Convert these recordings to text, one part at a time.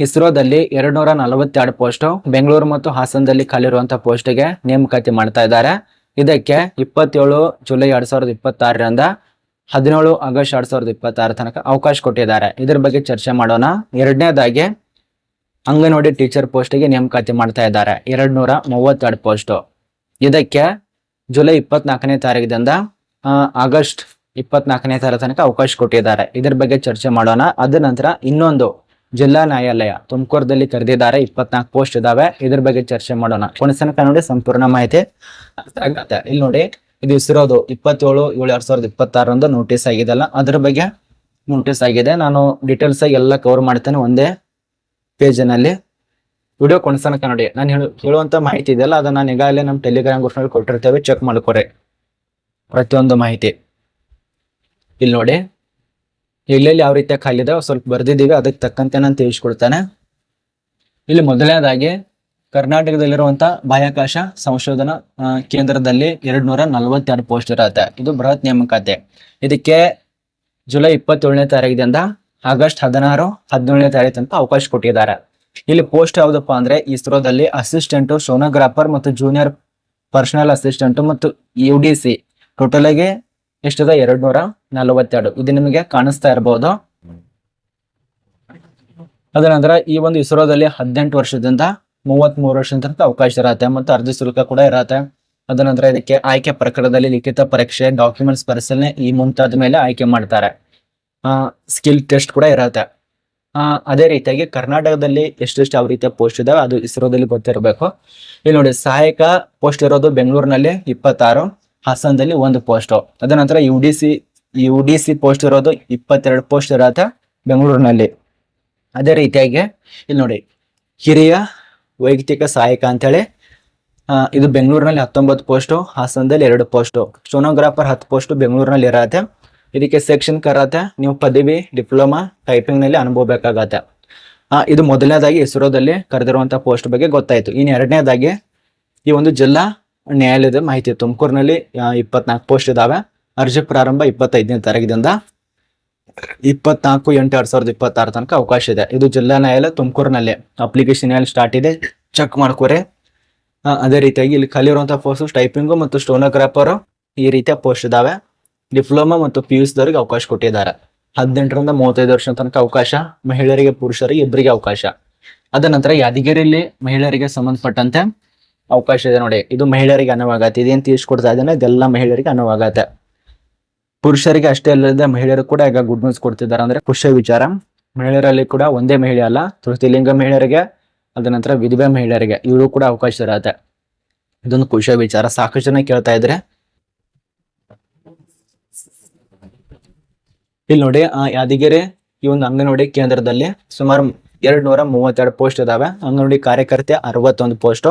ಇಸ್ರೋದಲ್ಲಿ 242 post Bengaluru ಮತ್ತು ಹಾಸನದಲ್ಲಿ ಖಾಲಿರುವಂತಹ ಪೋಸ್ಟ್ಗೆ ನೇಮಕಾತಿ ಮಾಡ್ತಾ ಇದ್ದಾರೆ. ಇದಕ್ಕೆ 27 ಜುಲೈ 2026ರಿಂದ 17 ಆಗಸ್ಟ್ 2026 ತನಕ ಅವಕಾಶ ಕೊಟ್ಟಿದ್ದಾರೆ. ಇದ್ರ ಬಗ್ಗೆ ಚರ್ಚೆ ಮಾಡೋಣ. ಎರಡನೇದಾಗಿ ಅಂಗನವಾಡಿ ಟೀಚರ್ ಪೋಸ್ಟ್ಗೆ ನೇಮಕಾತಿ ಮಾಡ್ತಾ ಇದ್ದಾರೆ 232 ಪೋಸ್ಟ್. ಇದಕ್ಕೆ ಜುಲೈ 24ನೇ ತಾರೀಕಿನಿಂದ ಆಗಸ್ಟ್ 24ನೇ ತಾರೀಕು ತನಕ ಅವಕಾಶ ಕೊಟ್ಟಿದ್ದಾರೆ. ಇದ್ರ ಬಗ್ಗೆ ಚರ್ಚೆ ಮಾಡೋಣ. ಅದ ನಂತರ ಇನ್ನೊಂದು ಜಿಲ್ಲಾ ನ್ಯಾಯಾಲಯ ತುಮಕೂರದಲ್ಲಿ ಕರೆದಿದ್ದಾರೆ, 24 ಪೋಸ್ಟ್ ಇದಾವೆ. ಇದ್ರ ಬಗ್ಗೆ ಚರ್ಚೆ ಮಾಡೋಣ. ಕೊನೆತನಕ ನೋಡಿ, ಸಂಪೂರ್ಣ ಮಾಹಿತಿ ಆಗುತ್ತೆ. ಇಲ್ಲಿ ನೋಡಿ, ಇದು ಇಸ್ರೋದು 27/7/2026 ನೋಟಿಸ್ ಆಗಿದೆಲ್ಲ, ಅದ್ರ ಬಗ್ಗೆ ನೋಟಿಸ್ ಆಗಿದೆ. ನಾನು ಡೀಟೇಲ್ಸ್ ಆಗಿ ಎಲ್ಲ ಕವರ್ ಮಾಡ್ತೇನೆ ಒಂದೇ ಪೇಜಿನಲ್ಲಿ. ವಿಡಿಯೋ ಕೊನೆತನಕ ನೋಡಿ. ನಾನು ಹೇಳುವಂತ ಮಾಹಿತಿ ಇದೆಯಲ್ಲ, ಅದನ್ನ ನಾನು ಈಗಾಗಲೇ ನಮ್ಮ ಟೆಲಿಗ್ರಾಮ್ ಗ್ರೂಪ್ ನಲ್ಲಿ ಕೊಟ್ಟಿರ್ತೇವೆ, ಚೆಕ್ ಮಾಡ್ಕೊರಿ ಪ್ರತಿಯೊಂದು ಮಾಹಿತಿ. ಇಲ್ಲಿ ನೋಡಿ, ಎಲ್ಲೆಲ್ಲಿ ಯಾವ ರೀತಿಯ ಖಾಲಿ ಇದಾವೆ ಸ್ವಲ್ಪ ಬರ್ದಿದ್ದೀವಿ, ಅದಕ್ಕೆ ತಕ್ಕಂತೆ ನಾನು ತಿಳಿಸ್ಕೊಡ್ತೇನೆ. ಇಲ್ಲಿ ಮೊದಲನೇದಾಗಿ ಕರ್ನಾಟಕದಲ್ಲಿರುವಂತ ಬಾಹ್ಯಾಕಾಶ ಸಂಶೋಧನಾ ಕೇಂದ್ರದಲ್ಲಿ 242 ಪೋಸ್ಟ್ ಇರುತ್ತೆ. ಇದು ಬೃಹತ್ ನೇಮಕಾತಿ. ಇದಕ್ಕೆ ಜುಲೈ 27ನೇ ತಾರೀಕಿನಿಂದ ಆಗಸ್ಟ್ 17ನೇ ತಾರೀಕು ತನಕ ಅವಕಾಶ ಕೊಟ್ಟಿದ್ದಾರೆ. ಇಲ್ಲಿ ಪೋಸ್ಟ್ ಯಾವ್ದಪ್ಪ ಅಂದ್ರೆ ಇಸ್ರೋದಲ್ಲಿ ಅಸಿಸ್ಟೆಂಟ್ ಸೋನೋಗ್ರಾಫರ್ ಮತ್ತು ಜೂನಿಯರ್ ಪರ್ಸನಲ್ ಅಸಿಸ್ಟೆಂಟ್ ಮತ್ತು UDC ಟೋಟಲ್ ಆಗಿ ಎಷ್ಟಿದೆ 242. ಇದು ನಿಮಗೆ ಕಾಣಿಸ್ತಾ ಇರಬಹುದು. ಅದ ನಂತರ ಈ ಒಂದು ಇಸ್ರೋದಲ್ಲಿ 18 ವರ್ಷದಿಂದ 33 ವರ್ಷದ ತನಕ ಅವಕಾಶ ಇರತ್ತೆ ಮತ್ತು ಅರ್ಜಿ ಶುಲ್ಕ ಕೂಡ ಇರತ್ತೆ. ಅದ ನಂತರ ಇದಕ್ಕೆ ಆಯ್ಕೆ ಪ್ರಕಾರದಲ್ಲಿ ಲಿಖಿತ ಪರೀಕ್ಷೆ, ಡಾಕ್ಯುಮೆಂಟ್ಸ್ ಪರಿಶೀಲನೆ ಈ ಮುಂತಾದ ಮೇಲೆ ಆಯ್ಕೆ ಮಾಡ್ತಾರೆ. ಸ್ಕಿಲ್ ಟೆಸ್ಟ್ ಕೂಡ ಇರತ್ತೆ. ಅದೇ ರೀತಿಯಾಗಿ ಕರ್ನಾಟಕದಲ್ಲಿ ಎಷ್ಟೆಷ್ಟು ಯಾವ ರೀತಿಯ ಪೋಸ್ಟ್ ಇದಾವೆ ಅದು ಇಸ್ರೋದಲ್ಲಿ ಗೊತ್ತಿರಬೇಕು. ಇಲ್ಲಿ ನೋಡಿ, ಸಹಾಯಕ ಪೋಸ್ಟ್ ಇರೋದು ಬೆಂಗಳೂರಿನಲ್ಲಿ 26, ಹಾಸನದಲ್ಲಿ 1 ಪೋಸ್ಟ್. ಅದ ನಂತರ UDC ಪೋಸ್ಟ್ ಇರೋದು 22 ಪೋಸ್ಟ್ ಇರತ್ತೆ ಬೆಂಗಳೂರಿನಲ್ಲಿ. ಅದೇ ರೀತಿಯಾಗಿ ಇಲ್ಲಿ ನೋಡಿ, ಹಿರಿಯ ವೈಯಕ್ತಿಕ ಸಹಾಯಕ ಅಂತೇಳಿ ಇದು ಬೆಂಗಳೂರಿನಲ್ಲಿ 19 ಪೋಸ್ಟ್, ಹಾಸನದಲ್ಲಿ 2 ಪೋಸ್ಟ್. ಸೋನೋಗ್ರಾಫರ್ 10 ಪೋಸ್ಟ್ ಬೆಂಗಳೂರಿನಲ್ಲಿ ಇರತ್ತೆ. ಇದಕ್ಕೆ ಸೆಕ್ಷನ್ ಕರತ್ತೆ. ನೀವು ಪದವಿ, ಡಿಪ್ಲೊಮಾ, ಟೈಪಿಂಗ್ ನಲ್ಲಿ ಅನುಭವ ಬೇಕಾಗತ್ತೆ. ಇದು ಮೊದಲನೇದಾಗಿ ಇಸ್ರೋದಲ್ಲಿ ಕರೆದಿರುವಂತಹ ಪೋಸ್ಟ್ ಬಗ್ಗೆ ಗೊತ್ತಾಯ್ತು. ಇನ್ನು ಎರಡನೇದಾಗಿ ಈ ಒಂದು ಜಿಲ್ಲಾ ನ್ಯಾಯಾಲಯದ ಮಾಹಿತಿ. ತುಮಕೂರಿನಲ್ಲಿ 24 ಪೋಸ್ಟ್ ಇದಾವೆ. ಅರ್ಜಿ ಪ್ರಾರಂಭ 25ನೇ ತಾರೀಕಿನಿಂದ 24/8/2026 ತನಕ ಅವಕಾಶ ಇದೆ. ಇದು ಜಿಲ್ಲಾ ನ್ಯಾಯಾಲಯ ತುಮಕೂರಿನಲ್ಲಿ. ಅಪ್ಲಿಕೇಶನ್ ಎಲ್ಲಿ ಸ್ಟಾರ್ಟ್ ಇದೆ ಚೆಕ್ ಮಾಡ್ಕೋರಿ. ಅದೇ ರೀತಿಯಾಗಿ ಇಲ್ಲಿ ಖಾಲಿ ಇರುವಂತಹ ಪೋಸ್ಟ್ ಟೈಪಿಂಗು ಮತ್ತು ಸ್ಟೋನೋಗ್ರಾಫರ್ ಈ ರೀತಿಯ ಪೋಸ್ಟ್ ಇದಾವೆ. ಡಿಪ್ಲೊಮಾ ಮತ್ತು PUC ದವರಿಗೆ ಅವಕಾಶ ಕೊಟ್ಟಿದ್ದಾರೆ. 18ರಿಂದ 35 ವರ್ಷ ತನಕ ಅವಕಾಶ. ಮಹಿಳೆಯರಿಗೆ ಪುರುಷರಿಗೆ ಇಬ್ಬರಿಗೆ ಅವಕಾಶ. ಅದ ನಂತರ ಯಾದಗಿರಿಯಲ್ಲಿ ಮಹಿಳೆಯರಿಗೆ ಸಂಬಂಧಪಟ್ಟಂತೆ ಅವಕಾಶ ಇದೆ ನೋಡಿ. ಇದು ಮಹಿಳೆಯರಿಗೆ ಅನುವಾಗತ್ತೆ. ಇದೇನು ತಿಳಿಸ್ಕೊಡ್ತಾ ಇದ್ದೇನೆ ಇದೆಲ್ಲ ಮಹಿಳೆಯರಿಗೆ ಅನುವಾಗತ್ತೆ. ಪುರುಷರಿಗೆ ಅಷ್ಟೇ ಅಲ್ಲದೆ ಮಹಿಳೆಯರು ಕೂಡ ಈಗ ಗುಡ್ ನ್ಯೂಸ್ ಕೊಡ್ತಿದ್ದಾರೆ. ಅಂದ್ರೆ ಖುಷಿ ವಿಚಾರ. ಮಹಿಳೆಯರಲ್ಲಿ ಕೂಡ ಒಂದೇ ಮಹಿಳೆ ಅಲ್ಲ, ತೃತೀಯಲಿಂಗ ಮಹಿಳೆಯರಿಗೆ, ಅದ ನಂತರ ವಿಧವೆ ಮಹಿಳೆಯರಿಗೆ ಇವರು ಕೂಡ ಅವಕಾಶ ಇರತ್ತೆ. ಇದೊಂದು ಖುಷಿ ವಿಚಾರ. ಸಾಕಷ್ಟು ಜನ ಕೇಳ್ತಾ ಇದ್ರೆ ಇಲ್ಲಿ ನೋಡಿ, ಯಾದಗಿರಿ ಈ ಒಂದು ಅಂಗನವಾಡಿ ಕೇಂದ್ರದಲ್ಲಿ ಸುಮಾರು 232 ಪೋಸ್ಟ್ ಇದಾವೆ. ಅಂಗನವಾಡಿ ಕಾರ್ಯಕರ್ತೆ 61 ಪೋಸ್ಟ್,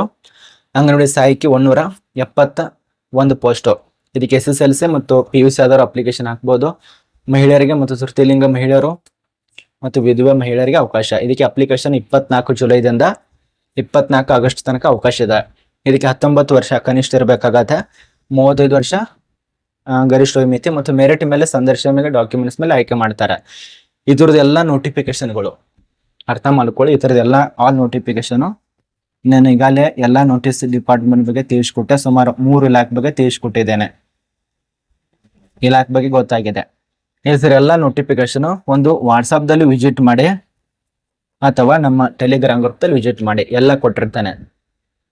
ಅಂಗನವಾಡಿ ಸಹಾಯಕಿ 171 ಪೋಸ್ಟ್. ಇದಕ್ಕೆ SSLC ಮತ್ತು PUC ಆದರೂ ಅಪ್ಲಿಕೇಶನ್ ಹಾಕ್ಬೋದು. ಮಹಿಳೆಯರಿಗೆ ಮತ್ತು ತೃತೀಯಲಿಂಗ ಮಹಿಳೆಯರು ಮತ್ತು ವಿಧವೆ ಮಹಿಳೆಯರಿಗೆ ಅವಕಾಶ. ಇದಕ್ಕೆ ಅಪ್ಲಿಕೇಶನ್ 24 ಜುಲೈದಿಂದ 24 ಆಗಸ್ಟ್ ತನಕ ಅವಕಾಶ ಇದೆ. ಇದಕ್ಕೆ 19 ವರ್ಷ ಕನಿಷ್ಠ ಇರಬೇಕಾಗತ್ತೆ. 35 ವರ್ಷ ಗರಿಷ್ಠ ಮಿತಿ ಮತ್ತು ಮೆರಿಟ್ ಮೇಲೆ, ಸಂದರ್ಶನ ಮೇಲೆ, ಡಾಕ್ಯುಮೆಂಟ್ಸ್ ಮೇಲೆ ಆಯ್ಕೆ ಮಾಡ್ತಾರೆ. ಇದ್ರದ್ದು ಎಲ್ಲ ನೋಟಿಫಿಕೇಶನ್ಗಳು ಅರ್ಥ ಮಾಡ್ಕೊಳ್ಳಿ. ಈ ಥರದ್ದು ಎಲ್ಲ ಆಲ್ ನೋಟಿಫಿಕೇಶನ್ ನಾನು ಈಗಾಗಲೇ ಎಲ್ಲ ನೋಟಿಸ್ ಡಿಪಾರ್ಟ್ಮೆಂಟ್ ಬಗ್ಗೆ ತಿಳಿಸ್ಕೊಟ್ಟೆ. ಸುಮಾರು 3 ಇಲಾಖೆ ಬಗ್ಗೆ ತಿಳಿಸ್ಕೊಟ್ಟಿದ್ದೇನೆ. ಇಲಾಖೆ ಬಗ್ಗೆ ಗೊತ್ತಾಗಿದೆ. ಎಲ್ಲ ನೋಟಿಫಿಕೇಶನ್ ಒಂದು ವಾಟ್ಸಾಪ್ದಲ್ಲಿ ವಿಸಿಟ್ ಮಾಡಿ ಅಥವಾ ನಮ್ಮ ಟೆಲಿಗ್ರಾಮ್ ಗ್ರೂಪ್ದಲ್ಲಿ ವಿಸಿಟ್ ಮಾಡಿ. ಎಲ್ಲ ಕೊಟ್ಟಿರ್ತಾನೆ.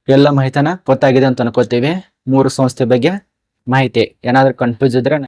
ಎಲ್ಲ ಮಾಹಿತಿನ ಗೊತ್ತಾಗಿದೆ ಅಂತ ಅನ್ಕೋತೀವಿ. 3 ಸಂಸ್ಥೆ ಬಗ್ಗೆ ಮಾಹಿತಿ. ಏನಾದ್ರೂ ಕನ್ಫ್ಯೂಸ್ ಇದ್ರೆ